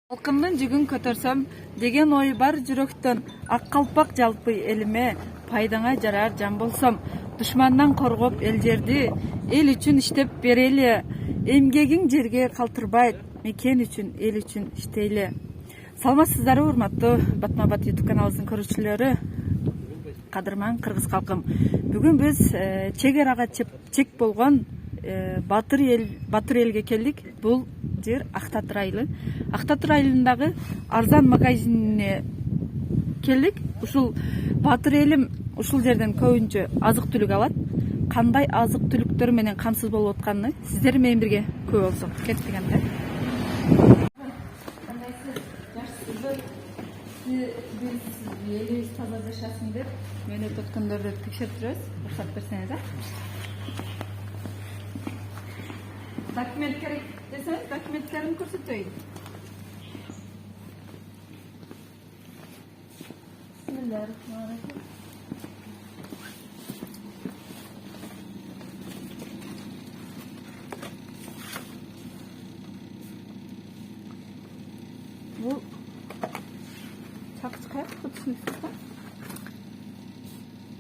Халкымдын жүгүн көтөрсөм деген ой бар жүрөктөн. Ак калпак жалпый элиме, пайдаңа жарар жан болсом. Душмандан коргоп эл жерди, эл үчүн иштеп берели. Эмгегиң жерге калтырбайт, мекен үчүн, эл үчүн иштейли. Саламатсыздарбы, урматтуу Батма Бат YouTube каналыбыздын көрүүчүлөрү, кадырман кыргыз калкым. Бүгүн биз чек арага чек болгон Батыр элге келдик. Бул жер Актатыр айылы. Актатыр айылындагы арзан магазинине келдик. Ушул Батыр элим ушул жерден көбүнчө азык түлүк алат. Кандай азык түлүктөр менен камсыз болуп атканын сиздер менен бирге көрүп алсак. Кеттик анда. Элибиз таза жашасын деп мөөнөт өткөндөрдү текшерип жүрөбүз. Уруксат берсеңиз, документ керек десеңиз, документтерин көрсөтөйүн. Бисмиллахиррахманиррахим. Бул чакчы каяктыкы түшүнүксүз да?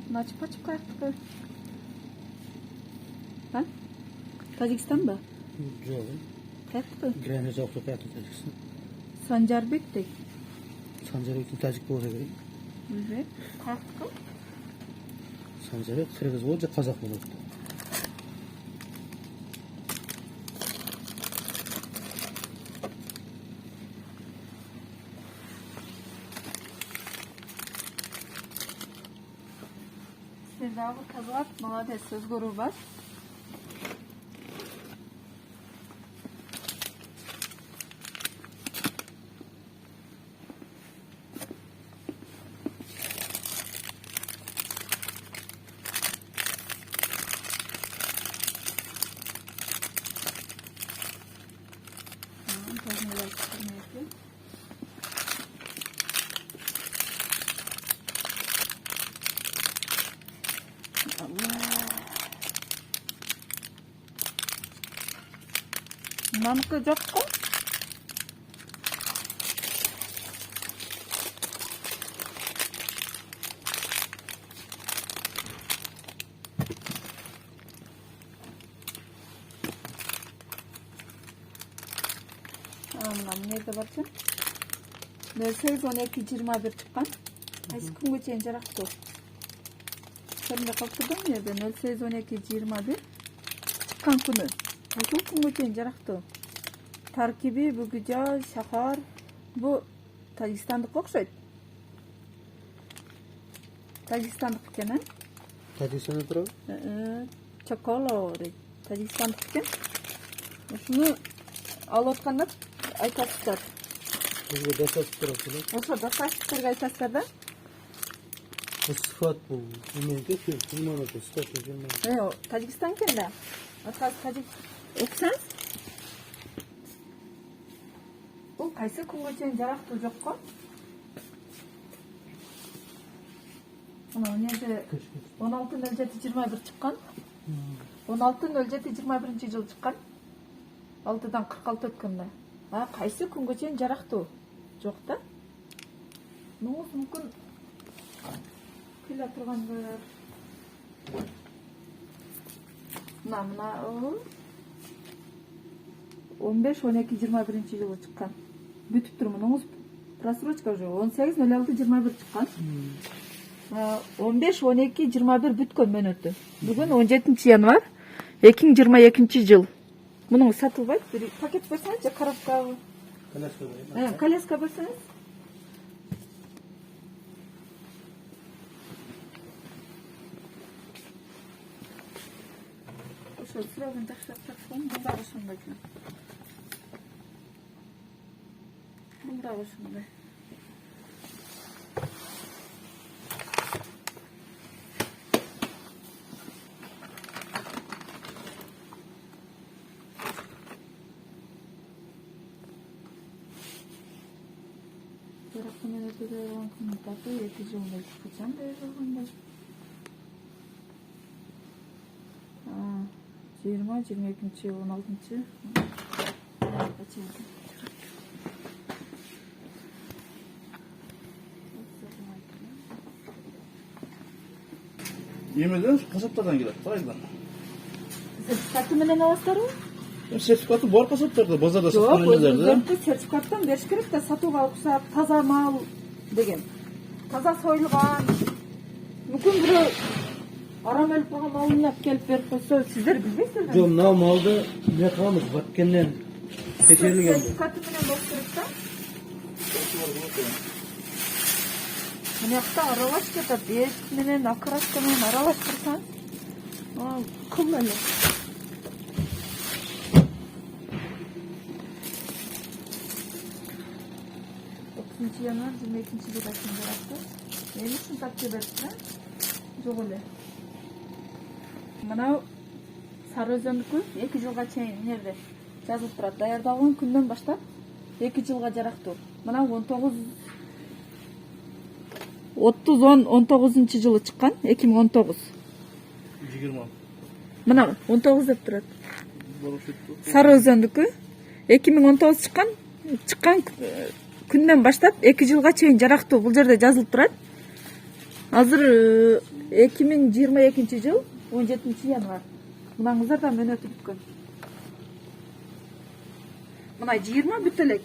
Начып каяктыкы? Тажикстан ба? Жоқ. Каяктыкы? Граница жоқ каяктыкы Тажикстан. Санжарбек дейт. Санжарбектин тажик болсо керек. Каяктыкы? Санжарбек кыргыз болот же казак болот. Сиздагы тазалап, молодец, өзгөрүү бар. Мынаныкы жокко? Эмнеде барчы? 08-12-21 чыккан. Кайсы күнгө чейин жарактуу? Көрүнө калдырдым жерде 08-12-21 чыккан күнү. Кайсы күнгө чейин жарактуу? Таркиби бүгүжа шахар. Бу Тажикстандык окшойт. Тажикстандык экен, а? Тажикстанда турабы? Чоколо дейт. Тажикстандык экен. Ушуну алып атканда айтасыздар. Бизге дасасып турат эле. Ошо дасасыздарга айтасыздар да? Сыфат бул. Эменке фирманы сыфат фирма. Тажикстан экен да. Атка тажик оксаңыз. Бул кайсы күнгө чейин жарактуу жокко? Мына эмнеде 16-07-21 чыккан. 16-07-21 жыл чыккан. 6-дан 46 өткөндө. Кайсы күнгө чейин жарактуу жок да? Моңуз мүмкүн келе тургандыр. Мына 15-12-21 жылы чыккан. Бүтүп тур муңуз просрочка уже 18-06-21 чыккан. 15-12-21 бүткөн мөөнөтү. Бүгүн 17 январь 2022 жыл. Мунун сатылбайт. Бир пакет берсеңиз же коробкабы? Коляска берсеңиз. Ошо сырабын жакшылап тартсам, мында ошондой экен. Мында ошондой. Жарактын өтөдө муттаты 2 жылда качан берилгенде? 20-22 16 Emeden kasaplardan geladi. Qayerdan? Sertifikаты менен аласыздарбы? Sertifikatı бар kasaplarda, bazarda Жок, satқан ерлерде. өзүңүздөрдү сертификаттан бериш керек да, сатууга уруксат, таза мал деген. Таза союлган. Мүмкүн бирөө арам өлүп калган малын алып келип берип койсо, сиздер билбейсиздер. Жо, мына малды не кылабыз? Баткенден текшерилген. Сертификаты менен болуш керек да. Мынакта аралаш кетет, бет менен окраска менен аралаштырсаң, кыл эле. 9 январь 22-жылга чейин жаратты. Эмне үчүн тапчы берипсиз? Жок эле. Мына Сары Өзөндүкү 2 жылга чейин эмнеде жазылып турат. Даярдалган күндөн баштап 2 жылга жарактуу. Мына 30-19 чыккан, 2019. 20. Мына 19 деп турат. Сары Өзөндүкү 2019 чыккан күндөн баштап 2 жылга чейин жарактуу. Бул жерде жазылып турат. Азыр 2022 жыл 17 январь. Мынаңыздар да мөөнөтү бүткөн. Мына 20 бүт элек.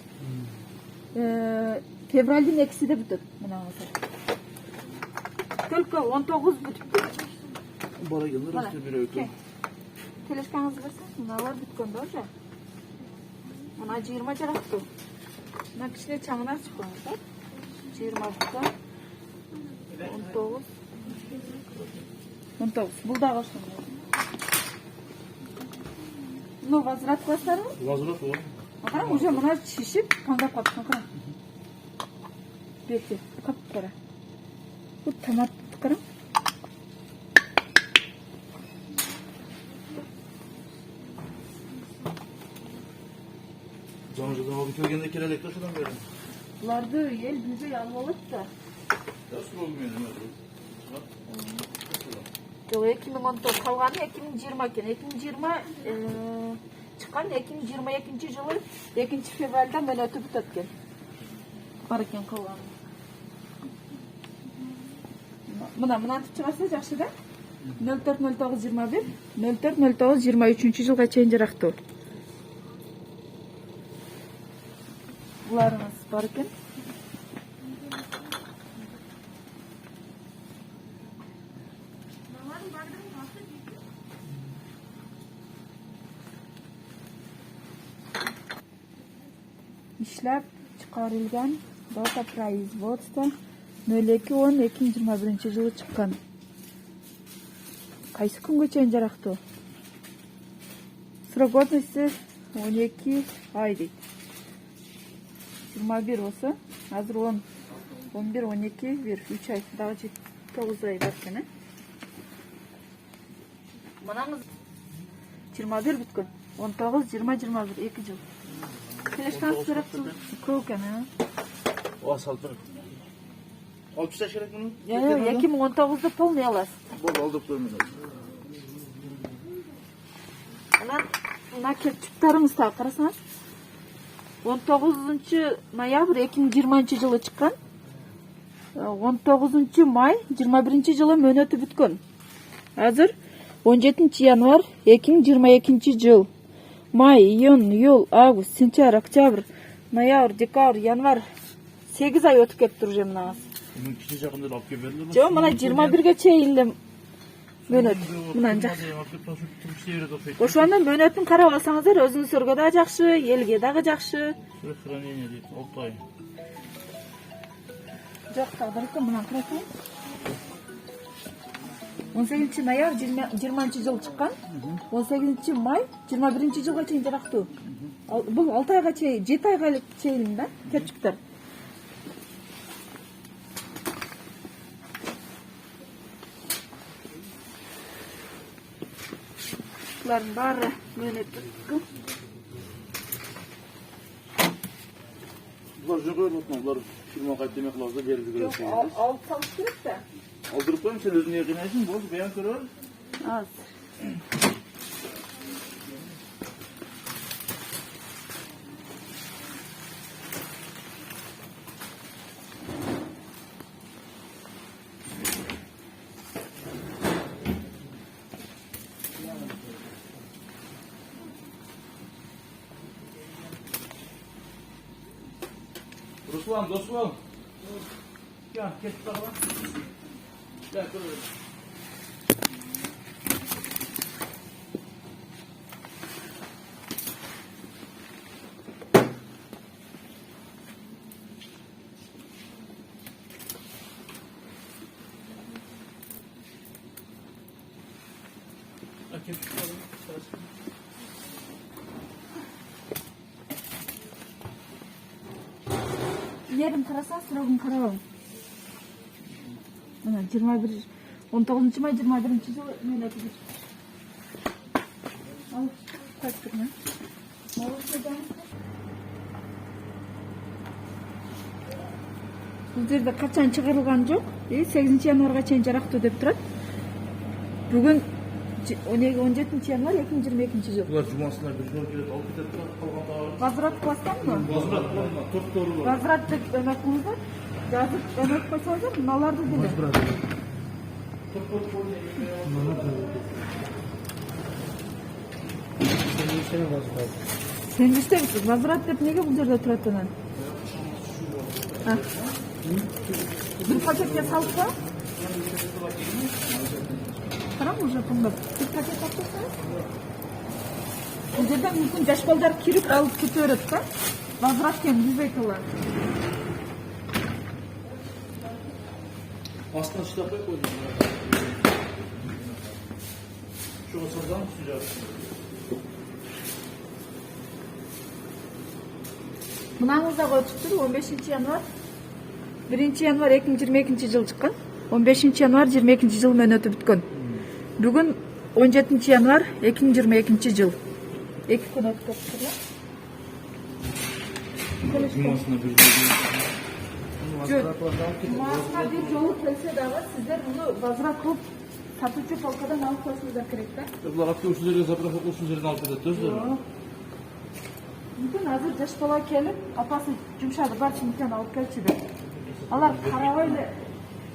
Февралдын 2-сиде бүтөт мынаңыздар. Только 19 бүтүптү. Бара келдир, Mana, üstü bir öykü. Телешкаңызды берсеңиз, мыналар бүткөн да уже. Мына 20 жарактуу. Мына кичине чаңынан чыккандар. 20 бүткөн. 19. Бул дагы ошондой. Ну, возврат кыласыздарбы? Возврат olur. Ага, уже мына шишип, каңдап калыпкан. Кара. Бети, кап-кара. Бул томат кара. Жаңжыдан алып келгенде келелек ошодан бери. Буларды эл билбей алып алат да. Жас болду менин. Жок, 2019 калганы 2020 экен. 2020 чыккан 2022 жылы 2 февралда мөөнөтү бүтөт экен. Бар экен калганы. Мынантип чыгаса жакшы да. 040921 040923 жылга чейин жарактуу. Буларыңыз бар экен. İşlep çıkarılgan data производства 02-10-2021 жылы чыккан. Кайсы күнгө чейин жарактуу? Срок годности 12 ай дейт. 21 болсо, азыр 10, 11, 12, 3 ай, дагы 9 ай бар экен. Мынаңыз 21 бүткөн. 19, 20, 21, 2 жыл. Телешкаңыз жарактуу. Көп экен, O asal bir. Alıp çıkış gerek bunu? 2019'da полный аласыз. Bol aldık durmuyor. Мына кетчуктарыңыз так карасаңыз. 19 ноябрь 2020 жылы чыккан. 19 май 21 жылы мөөнөтү бүткөн. Азыр 17 январь 2022 жыл. Май, июнь, июль, август, сентябрь, октябрь, ноябрь, декабрь, январь 8 ай өтүп кетти уже мынаңыз. Bunun kişi жақында алып келіп берділер. Жок, мына 21ге чейин эле мөөнөт. Мына жакшы. Ошондон мөөнөтүн карап алсаңыздар, өзүңүзгө да жакшы, элге дагы жакшы. Хранение дейт, 6 ай. Жок, тагдыркы мына карасаң. 18 ноябрь 20 жыл чыккан. 18 май 21 жылга чейин жарактуу. Бул 6 айга чейин, 7 айга чейин да, кетчүктөр. Булардын баары мөөнөттүү. Бұлар жоқ өтмін, бұлар фирма қайт демек лазда беріп жүгіресің. Алып салып керек та. Алдырып қойым, сен өзіне қинайсың, болды, баян көрі бар. Az. Ruslan, dostum. Gel, geç bakalım. Gel, dur. Geç bakalım. Yerim қараса, сұрағын қарауым. Мына 19 май 21 жылы мен айтып ал қайтып ма? Бұл жерде қашан шығарылған жоқ, 8 январьға чейин жарақтуу деп турат. Бүгін 17 январь 2022 жыл. Бұлар жұмасына бір жол келеді, алып кетеді, қалған тағар. Возврат қыласыздар ма? Возврат, қолына, 4 торы бар. Возврат деп өмек қылыңыздар. Жазып өмек қойсаңыздар, мыналарды деле. Сен істейсіз, возврат деп неге бұл жерде тұратынын? Бір пакетке салып па? Қарам уже бұндап. Бір пакет салып па? Бұл жерде мүмкін жаш балдар кіріп алып кете өреді па? Возврат кен, біз айтылар. Астынан шытап қой қойдың. Şuna sazan sıcak. Мынаңызда қойып тұр, 15 январ. 1 январ 2022 жыл шыққан. 15 январ 22 жыл мен өтіп біткен. Бүгін 17 январ 2022 жыл. 2 күн өтіп тұр. Жұмасына бір жол. Жұмасына бір жолы келсе дағы, сіздер мұны возврат қылып сатушы полкадан алып қойсыңыздар керек та? Бұлар автоушілерге запрах оқылсын жерін алып кетеді, өздері. Мүмкін азыр жаш бала келіп, апасы жұмшады бар шымкент алып келші деп. Алар қарабайлы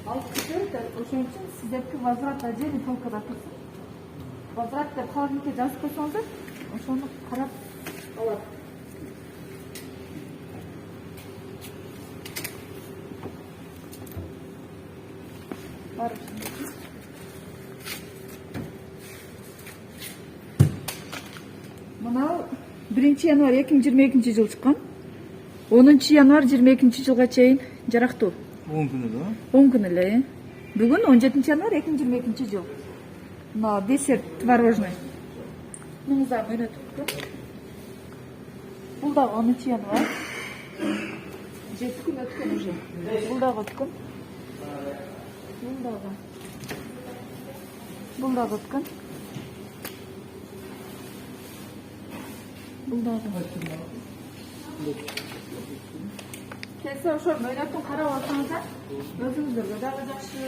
алып кетеді, ошон үчүн сиздерки возврат отдельный полкада турсун. Возврат деп калгынке жазып койсоңуздар, ошону карап алат. Мынау 1 январ 2022 жыл шыққан. 10 январ 22 жылға чейин жарақтуу. 10 күні да? 10 күн эле. Бүгүн 17 январ 2022 жыл. Мына десерт творожный. Мыныңызда мөнөт өткөн. Бул дагы 10 январ. 7 күн өткөн уже. Бул дагы өткөн. Бул дагы өткөн. Бул дагы. Келсе ошо мөнөтүн карап алсаңыздар, өзүңүздөргө дагы жакшы.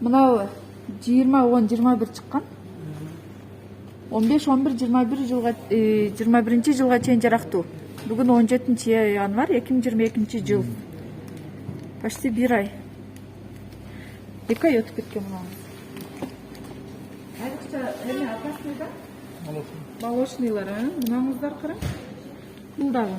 Мынау 20-10-21 чыккан. 15-11-21 жылга 21 жылга чейин жарактуу. Бүгүн 17 январ 2022 жыл. Почти 1 ай. 2 ай өтүп кеткен мынау. Айрыкча эме апасында молочныйлар, мынаңыздар караң. Бул дагы.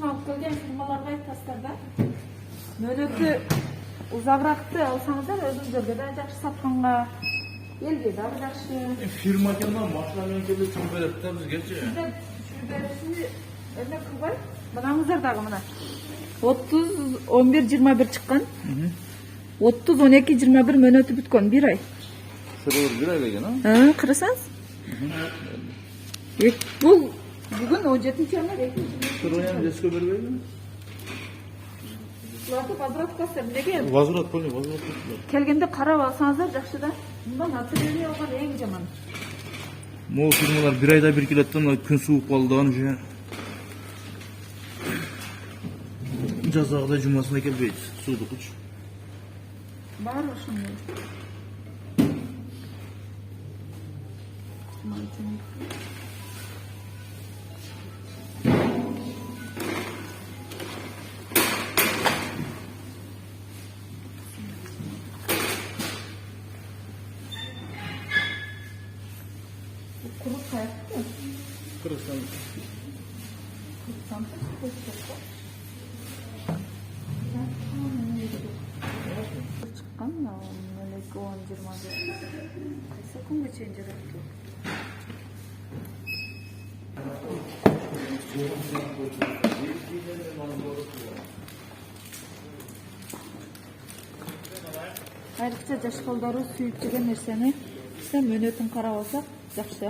Алып келген фирмаларга айтасыздар да. Мөнөтү узагыраакты алсаңыздар, өзүңүздөргө да жакшы сатканга, элге дагы жакшы. Фирма келмей, машина менен келип түшүрүп берет да бизгечи. Сиздер түшүрүп бериши эме кылбай, мынаңыздар дагы мына 30-11-21 чыккан. 30-12-21 мөнөтү бүткөн 1 ай. Шырыр 1 ай деген, карасаңыз. Бул бүгүн 17 январ 2022. Шырыян деске бербейби? Буларды возврат кыласыздар. Неге? Возврат коли, возврат. Келгенде карап алсаңыздар жакшы да. Мындан атырылып алган эң жаман. Могу фирмалар 1 айда бир келет да, күн сууп калды аны же. жаздагыдай жумасына келбейт. Суудукуч. Бар ошондой. Куруп каяпты? Кыргызстан. Чыккан, элек 10-20 кайсы күнгө чейин жараттуу. Айрыкча жаш балдары сүйүп жеген нерсени мөөнөтүн карап алсак жакшы, э?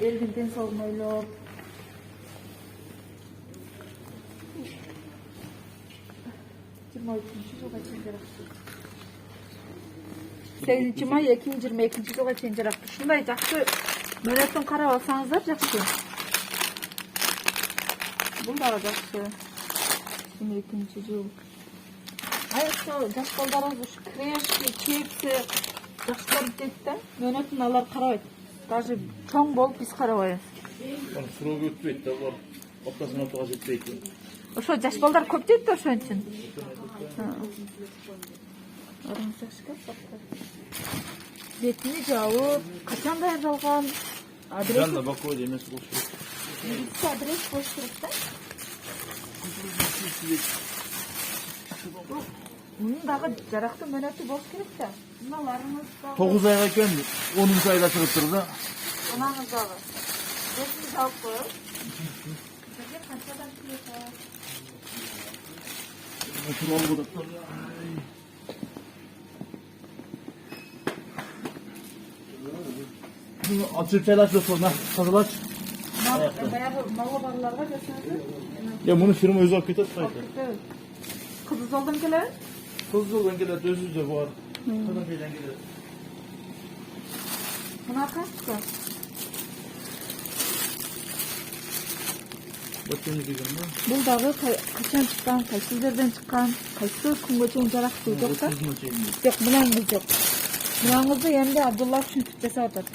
Элдин ден соолугун ойлоп, 23-жылга чейин жараттуу. 8-май 2022-жылга чейин жараттуу. Ушундай жакшы мөөнөтүн карап алсаңыздар жакшы. Бул дагы жакшы. 22-жыл. Айрыкча жаш балдарыбыз ушу крешки, чепси жакшы көрүп дейт да. Мөөнөтүн алар карабайт. Даже чоң болуп биз карабайбыз. Срок өтпейт да, булар аптасына аптага жетпейт. Ошо жаш балдар көп дейт да ошон үчүн. Бетини жаабы, качан даярдалган, адрес. Жанна бакой эмес болуш керек. Адрес болуш керек да. Мунун дагы жарактуу мөөнөтү болуш керек да. Мыналарыңыз дагы 9 айга экен 10 айда чыгып тур да. анаңыз дагы. Бетини жаап коюп. Бизге канчадан келет? Açıp çaylaç sonra hazırlaç. Баягы малы барларга жасаңыз. Ya bunu firma özü akıta saydı. Кызы жолдон келеби? Kızıldan gelir, özü de var. Kadın şeyden gelir. Мына качка. Bakın diyeceğim ben. Бул дагы качан чыккан, кайсы жерден чыккан, кайсы күнгө чейин жарактуу жок да? Жок, мынаңыз жок. Мынаңызды эмди Абдулла Түшүнтүп жасап атат.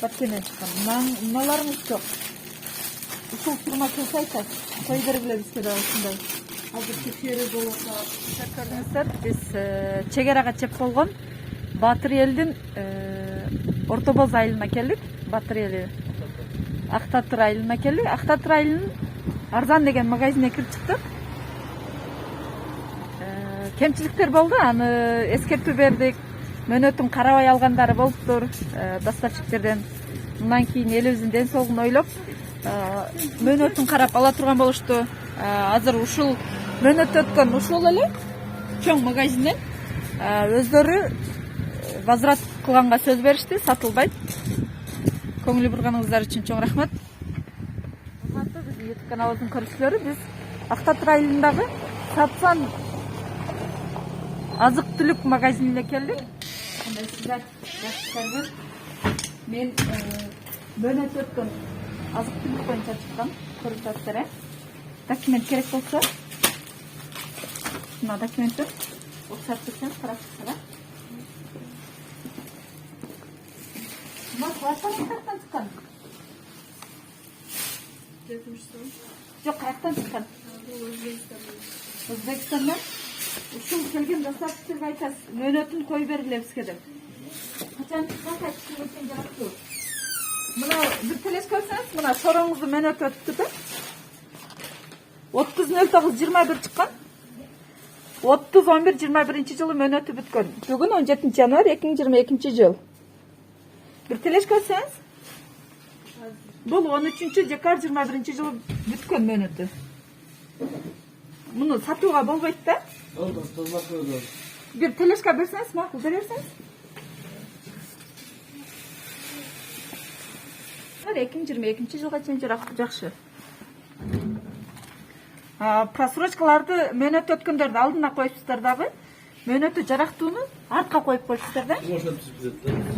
Баткенен чыккан. Мыналарыңыз жок. Ушул фирма келсе айтат. Кой бергиле бизге дагы ушундай. Азыр текшерүү болуп атат. Көрдүңүздөр, биз чек ара чеп болгон Батыр элдин Орто Боз айылына келдик. Батыр эли Актатыр айылына келдик. Актатыр айылынын Арзан деген магазине кирип чыктык. Кемчиликтер болду, аны эскертүү бердик. Мөөнөтүн карабай алгандары болуптур, доставщиктерден. Мындан кийин элибиздин ден соолугун ойлоп, мөөнөтүн карап ала турган болушту. Азыр ушул мөөнөт өткөн ушул эле чоң магазинден өздөрү возврат кылганга сөз беришти, сатылбайт. Көңүл бурганыңыздар үчүн чоң рахмат. Урматтуу биздин YouTube каналыбыздын көрүүчүлөрү, биз Актатыр айылындагы Сапсан азык-түлүк магазинине келдик. Сиздар жакшысыздарбы? Мен мөөнөт өткөн азык-түлүк боюнча чыккан, көрүп жатсыздар, документ керек болсо, мына документтер уруксат берсеңиз карап чыксаңар. Мына каяктан чыккан? Жок, каяктан чыккан? Өзбекстандан. Ушул келген доставщиктерге айтасыз, мөөнөтүн кой бергиле бизге деп. Качан чыккан, кайсы күнгө жараттуу. Мына бир телеш көрсөңүз, мына шороңуздун мөөнөтү өтүптү да. 30.09.21 чыккан. 30.11.21-жылы мөөнөтү бүткөн. Бүгүн 17 январь 2022 жыл. Бир телеш көрсөңүз, бул 13 декабрь 21 жылы бүткөн мөөнөтү. Муну сатууга болбойт да. Бир телешка берсеңиз, макул бере берсеңиз. 2022 жылга чейин жакшы. Просрочкаларды мөөнөт өткөндөрдү алдына коюпсуздар дагы. Мөөнөтү жарактууну артка коюп коюпсуздар да.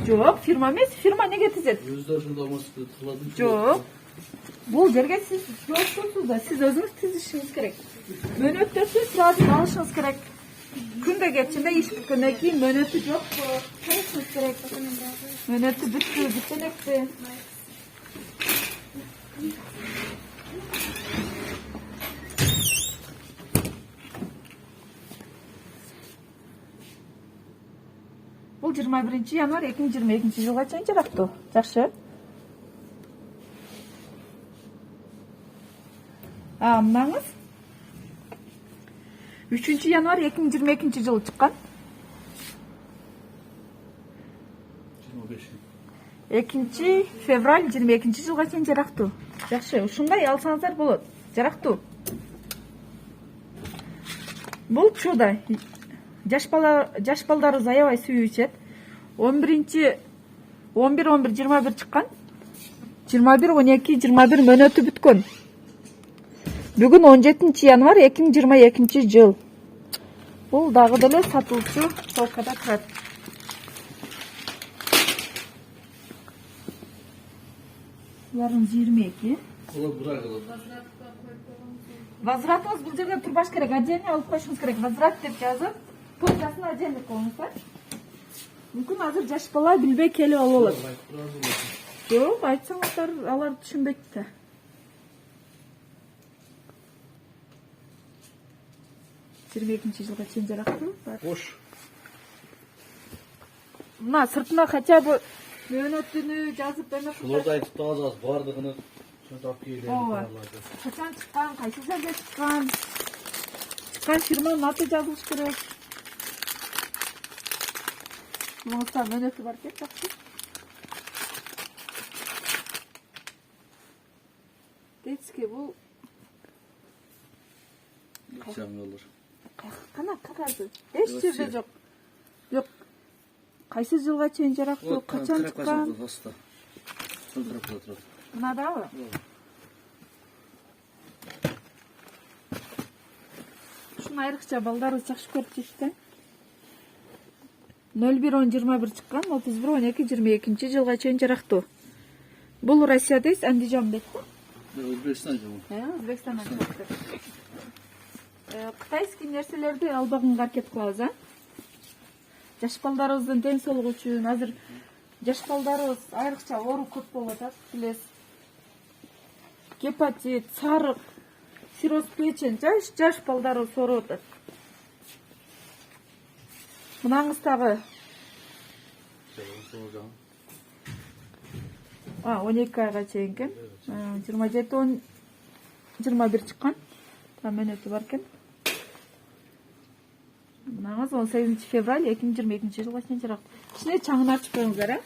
Жок, фирма эмес, фирма неге тизет? Жок, Бұл жерге сіз жоқсыз да, сіз өзіңіз тізішіңіз керек. Мөнөттөрсіз сразу алышыңыз керек. Күнде кечинде иш бүткөндөн кийин мөнөтү жокпу, карашыңыз керек. Мөнөтү бүттү, бүтөн элекпи? Бул 21 январь 2022 жылга чейин жарактуу. Жакшы. Мынаңыз 3 январь 2022 жылы чыккан. 2 февраль 22 жылга чейин жарактуу. Жакшы, ушундай алсаңыздар болот. Жарактуу. Бул чудо. Жаш балдарыбыз аябай сүйүү ичет. 11-11-21 чыккан. 21-12-21 мөнөтү бүткөн. Бүгүн 17 январь 2022 жыл. Бул дагы деле сатылчу полкада турат. Булардын 22. Возвратыңыз бул жерде турбаш керек. Отдельно алып коюшуңуз керек. Возврат деп жазып, почтасын отдельно коюңуздар. Мүмкүн азыр жаш бала билбей келип алып алат. Жок, айтсаңыздар алар түшүнбөйт да. Жылга чейин жарактуу. Бош. Мына сыртына хотя бы мөнөтүнү жазып эмне Шуларды айтып да азаз бардыгыны шунтап келген. Качан чыккан, кайсы жерде чыккан, фирманын аты жазылыш керек. Мынуста мөнөтү бар экен, жакшы. Детский бул Кана кагазы. Эч жерде жок. Жок. Кайсы жылга чейин жарактуу, качан чыккан? Мынадабы? Ушуну айрыкча балдарыбыз жакшы көрүп жетти. 01-10-21 чыккан, 31-12-22 жылга чейин жарактуу. Бул Россиядайс, Андижандайт. Өзбекстан жолу. Өзбекстандан чыкты. Кытайский нерселерди албаганга аракет кылабыз, Жаш балдарыбыздын ден соолугу үчүн азыр жаш балдарыбыз айрыкча оору көп болуп атат, билесиз. Гепатит, сарык, цирроз печень жаш балдарыбыз ооруп атат. Мынаңыз дагы 12 айга чейин экен. 27-21 чыккан. Мөнөтү бар экен. Мынаңыз 18 февраль 2022 жылга чейин жарактуу. Кичине чаңын ачып коюңуздар,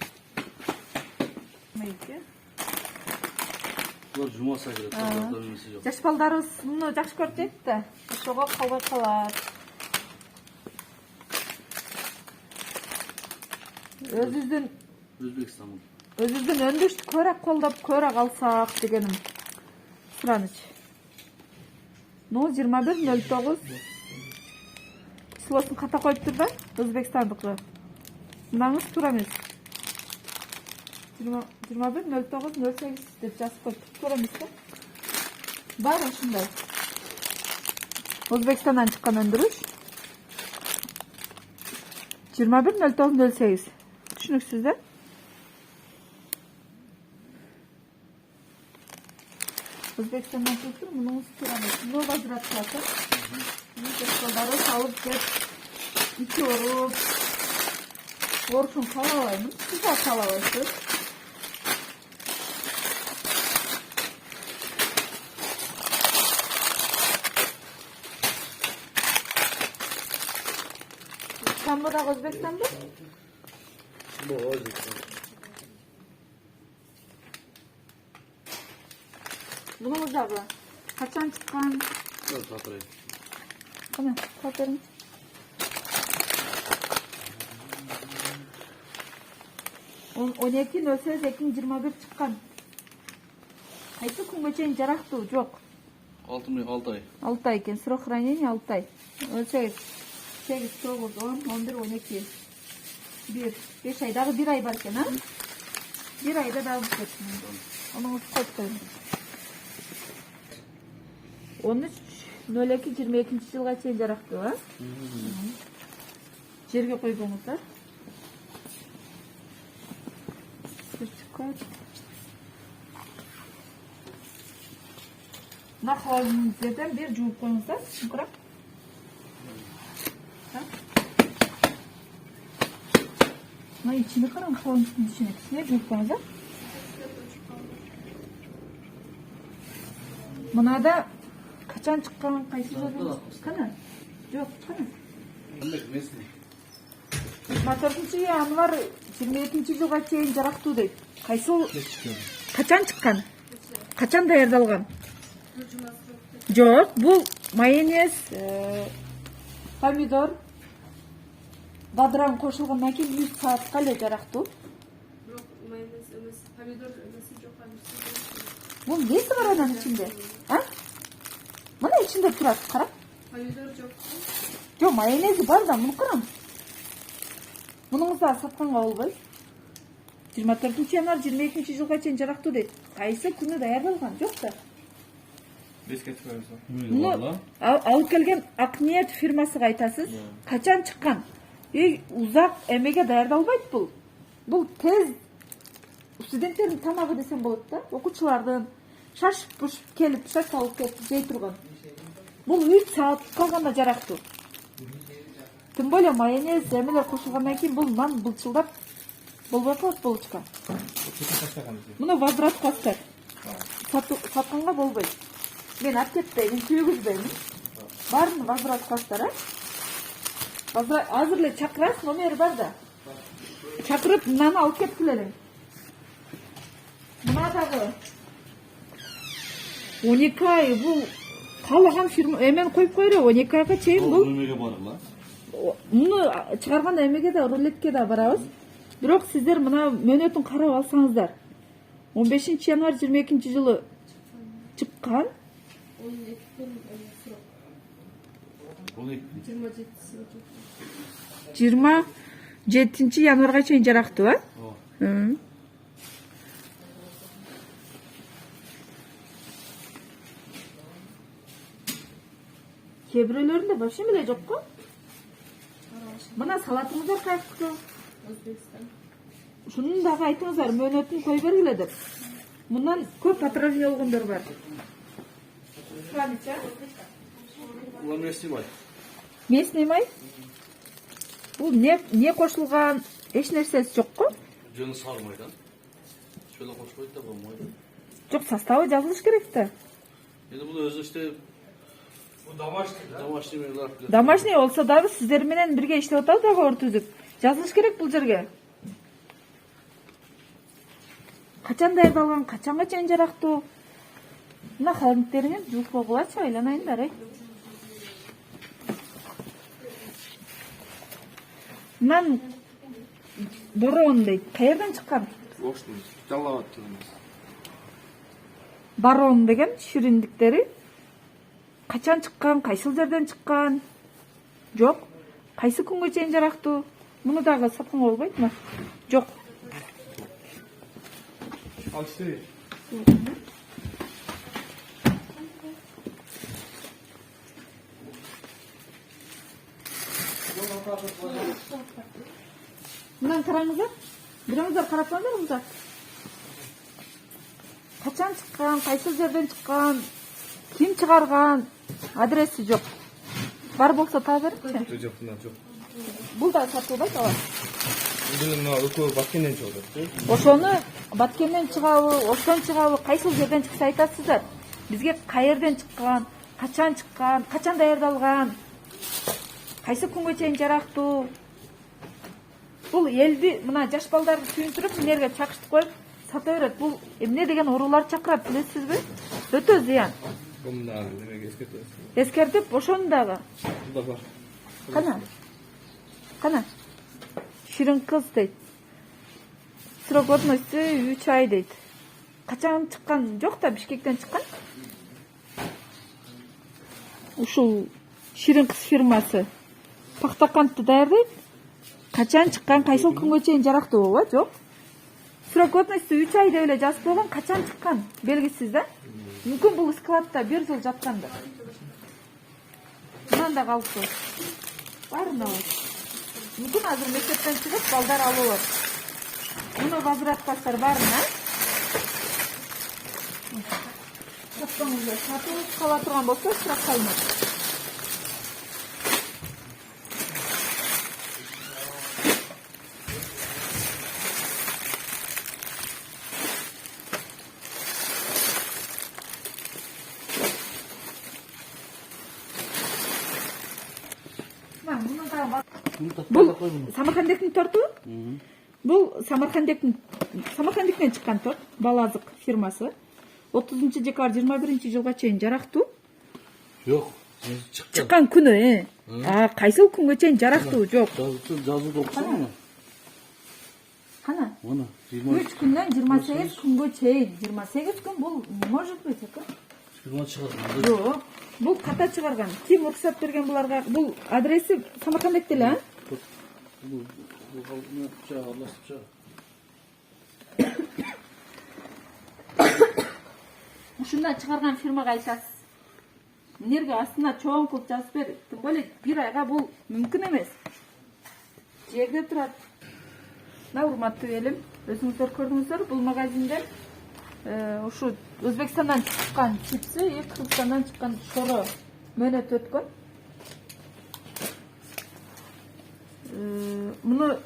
Булар жумаса керек, эмеси жок. Жаш балдарыбыз муну жакшы көрүп жетти да. Ошого калбай калат. Өзүбүздүн өндүрүштү көбүрөөк колдоп, көбүрөөк алсак дегеним сураныч. 21-09 числосын ката коюп тур да, Өзбекстандыкы. Мынаңыз туура эмес. 21-09-08 деп жазып коюп туура эмес да. Бар ушундай. Өзбекстандан чыккан өндүрүш. 21-09-08. Түшүнүксүз да? Өзбекстандан чыкты, мунуңуз туура эмес. Муну возврат кылат. Жашкалдары салып кеп, ичи ооруп, оорушун каалабаймын. Сиз да каалабайсыз. Камбурак Өзбекстанбы? Бул Өзбекстан. Bunun dagı. Kaçan çıkan? Yok, hatırlayın. Tamam, hatırlayın. 12-08-21 çıkan. Kayсы күнгө чейин жарактуу жок. 6 ay. 6 ay экен. Срок хранения 6 ay. 18, 8, 9, 10, 11, 12. 1, 5 ай. Дагы 1 ай бар экен, Bir ayda da bitiyor. Onun koyup koyun. 13.02.22 жылға чейин жарактуу, а? Жерге койбоңуздар. Сертификат. Нахалыңыз жерден бер жууп коюңуздар, шыңкырап. Мына ичине караң, халыңыздын ичине жууп коюңуздар. Мынада качан чыккан, кайсы жылы? Кана? Жок, кана? 24-январ 22-жылга чейин жарактуу дейт. Кайсы качан чыккан? Качан даярдалган? Жок, бул майонез, помидор, бадыран кошулгандан кийин 3 саатка эле жарактуу. Бирок майонез эмес, помидор эмеси жок, Бул неси бар анын ичинде? А? Мына ичинде турат, кара. помидор жок. Жок, майонези бар да, муну карам. Мунуңузда сатканга болбойт. 24-январ 22-жылга чейин жарактуу дейт. Кайсы күнү даярдалган? Жок да. Муну алып келген Акниет фирмасыга айтасыз. Качан чыккан? Узак эмеге даярдалбайт бул. Бул тез студенттердин тамагы десем болот да. Окуучулардын шашып келип, шаш алып келип жей турган. Бул 3 саатка гана жарактуу. Тем более майонез, эмелер кошулгандан кийин бул нан былчылдап болбой калат булочка. Муну возврат кыласыздар. Сатканга болбойт. Мен алып кетпеймин, күйгүзбөймүн. Баарын возврат кыласыздар, а? Возврат азыр эле чакырасыз, номери бар да. Чакырып, наны алып кеткиле. Мына дагы 12 ай бул каалаган фирма эмен коюп койру, 12 айга чейин бул. Эмеге барыла. Муну чыгарган эмеге да, рулетке да барабыз. Бирок сиздер мына мөөнөтүн карап алсаңыздар. 15-январ 22-жылы чыккан. 12 күн срок. 27-январга чейин жарактуу, а? Кээ бирөөлөрүндө вообще эле жокко. Мына салатыңыздар кайсы? Өзбекстан. Шунун дагы айтыңыздар, мөөнөтүн кой бергиле деп. Мындан көп отравление болгондор бар. Улар не снимай. Местный май? Бул не кошулган, эч нерсеси жокко? Жөнү сагмай да. Шöyle кошпойт да болмойт. Жок, составы жазылыш керек да. Эми бул өзү иште домашний мейлар. Домашний болсо дагы сиздер менен бирге иштеп атабыз договор түзүп. Жазылыш керек бул жерге. Качан даярдалган, качанга чейин жарактуу? Мына холодильниктериңер жууп койгулачы, айланайындар, ай. Мынан барон дейт. Каерден чыккан? Ошто жаллап аттым. Барон деген шириндиктери качан чыккан, кайсыл жерден чыккан? Жок. Кайсы күнгө чейин жарактуу? Муну дагы сатканга болбойтпу? Жок. Алчты. Мындан караңыздар. Бирөөңүздөр карап коюңуздар. Качан чыккан, кайсыл жерден чыккан, ким чыгарган, адреси жок. Бар болсо таап берипчи. Жок, жок. Бул да сатылбайт алар. Бул мына өкө Баткенден чыгат. Ошону Баткенден чыгабы, Оштон чыгабы, кайсыл жерден чыкса айтасыздар. Бизге каерден чыккан, качан даярдалган, кайсы күнгө чейин жарактуу. Бул элди мына жаш балдарды сүйүндүрүп, эмнеге чакыртып коюп сата берет. Бул эмне деген оорулар чакырат, билесизби? Өтө зыян. Бумда немеге эскертет. Эскертип, ошону дагы. Бул да бар. Кана. Ширин кыз дейт. Срок годности 3 ай дейт. Качан чыккан? Жок да, Бишкектен чыккан. Ушул Ширин кыз фирмасы пахтакантты даярдайт. Качан чыккан, кайсыл күнгө чейин жарактуу болбойт, жок. Срок годности 3 ай деп эле жазып койгон, качан чыккан белгисиз да. Мүмкүн бул складда 1 жыл жаткандыр. Мындан да калып кой. Барын алып. Мүмкүн азыр мектептен чыгып балдар алып алат. Муну возвратпастар барын, сатылып кала турган болсо, сурап калмак. Бул Самаркандектин торту? Бул Самаркандектен чыккан торт, Балазык фирмасы. 30-декабрь 21-жылга чейин жарактуу. Yok. Çıktı. Чыккан күнү, кайсыл күнгө чейин жарактуу жок. Жазып окусаң муну. Кана? Муну 3 күндөн 28 күнгө чейин. 28 күн бул не может быть,20 чыгарган. Жок. Бул ката чыгарган. Ким уруксат берген буларга? Бул адреси Самаркандекте эле, Bu halkına çağır, Allah'sı çağır. Ушундан чыгарган фирмага айтасыз. Эмнеге астына чоң кылып жазып бер. Тим более 1 айга бул мүмкүн эмес. Жерде турат. Мына урматтуу элим, өзүңүздөр көрдүңүздөр, бул магазинден ушу Өзбекстандан чыккан чипсы, Кыргызстандан чыккан шоро мөөнөт өткөн. Муну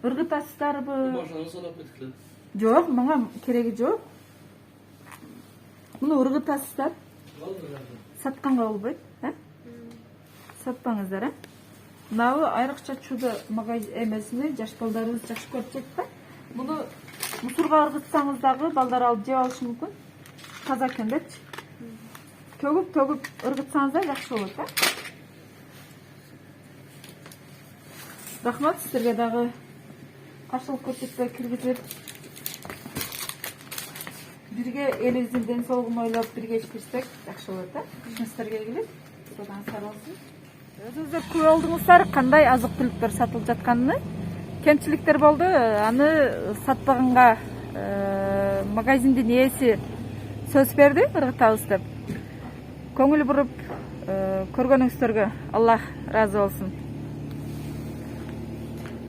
ыргытасыздарбы? Başını salap etkile. Жок, мага кереги жок. Муну ыргытасыздар. Сатканга болбойт, Сатпаңыздар, Мынабы айрыкча чудо магазин эмесине жаш балдарыбыз жакшы көрүп жатты. Муну мусорго ыргытсаңыз дагы балдар алып жеп алышы мүмкүн. Таза экен депчи. Төгүп ыргытсаңыз да жакшы болот, Рахмат сіздерге дагы каршылык көрсөтпөй киргизип, бирге элибиздин ден соолугун ойлоп бирге иштесек жакшы болот, Күчүңүздөргө келип, содан сар болсун. Өзүңүздөр көрүп алдыңыздар кандай азык-түлүктөр сатылып жатканын. Кемчиликтер болду, аны сатпаганга магазиндин ээси сөз берди, ыргытабыз деп. Көңүл буруп көргөнүңүздөргө Аллах ыраазы болсун.